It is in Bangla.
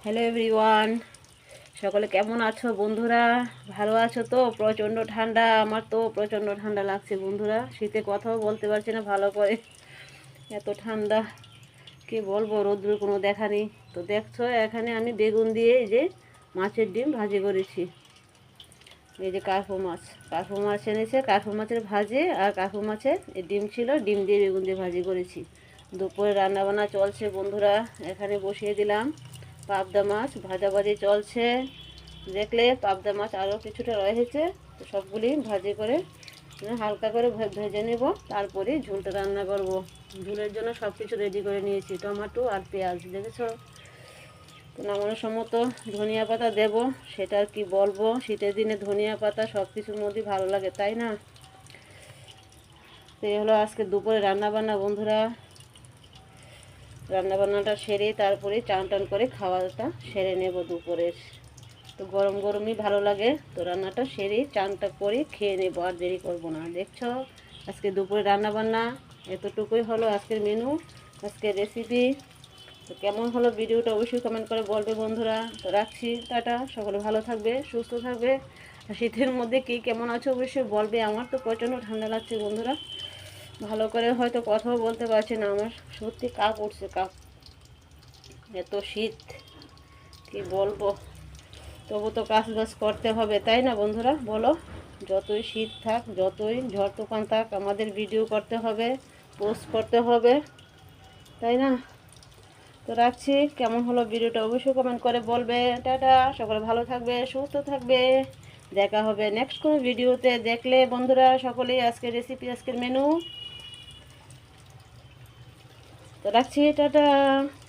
হ্যালো এভরিওয়ান, সকলে কেমন আছো বন্ধুরা? ভালো আছো তো? প্রচণ্ড ঠান্ডা, আমার তো প্রচণ্ড ঠান্ডা লাগছে বন্ধুরা। শীতে কথাও বলতে পারছি না ভালো করে, এত ঠান্ডা। কি বলবো, রোদ্দুর কোনো দেখা নেই। তো দেখছো এখানে আমি বেগুন দিয়ে এই যে মাছের ডিম ভাজি করেছি। এই যে কার্পো মাছ এনেছে, কার্পো মাছের ভাজি, আর কার্পো মাছের এই ডিম ছিল, ডিম দিয়ে বেগুন দিয়ে ভাজি করেছি। দুপুরে রান্নাবান্না চলছে বন্ধুরা, এখানে বসিয়ে দিলাম। পাবদা মাছ ভাজাভাজি চলছে, দেখলে পাবদা মাছ আরও কিছুটা রয়েছে। তো সবগুলি ভাজি করে হালকা করে ভেজে নেব, তারপরে ঝোলটা রান্না করব। ঝোলের জন্য সব কিছু রেডি করে নিয়েছি, টমেটো আর পেঁয়াজ, দেখেছো? তো নামানোর সময় তো ধনিয়া পাতা দেব, সেটা আর কি বলবো। শীতের দিনে ধনিয়া পাতা সব কিছুর মধ্যেই ভালো লাগে, তাই না? তো এই হলো আজকে দুপুরে রান্নাবান্না বন্ধুরা। রান্নাবান্নাটা সেরে তারপরে চান টান করে খাওয়াটা সেরে নেব দুপুরের। তো গরম গরমই ভালো লাগে। তো রান্নাটা সেরে চানটা করে খেয়ে নেব, আর দেরি করব না। দেখছো আজকে দুপুরে রান্নাবান্না এতটুকুই হলো আজকের মেনু, আজকের রেসিপি। তো কেমন হলো ভিডিওটা অবশ্যই কমেন্ট করে বলবে বন্ধুরা। তো রাখছি, টাটা। সকলে ভালো থাকবে, সুস্থ থাকবে। আর শীতের মধ্যে কে কেমন আছো অবশ্যই বলবে। আমার তো প্রচণ্ড ঠান্ডা লাগছে বন্ধুরা, ভালো করে হয়তো কথাও বলতে পারছি না। আমার সত্যি কাক উঠছে, কাক, এত শীত, কি বলবো। তবু তো কাজ বাজ করতে হবে, তাই না বন্ধুরা? বলো, যতই শীত থাক, যতই ঝড় তুফান থাক, আমাদের ভিডিও করতে হবে, পোস্ট করতে হবে, তাই না? তো রাখছি, কেমন হলো ভিডিওটা অবশ্যই কমেন্ট করে বলবে। টাটা, সকলে ভালো থাকবে, সুস্থ থাকবে। দেখা হবে নেক্সট কোনো ভিডিওতে। দেখলে বন্ধুরা সকলেই আজকের রেসিপি, আজকের মেনু। তো রাখছি, টাটা।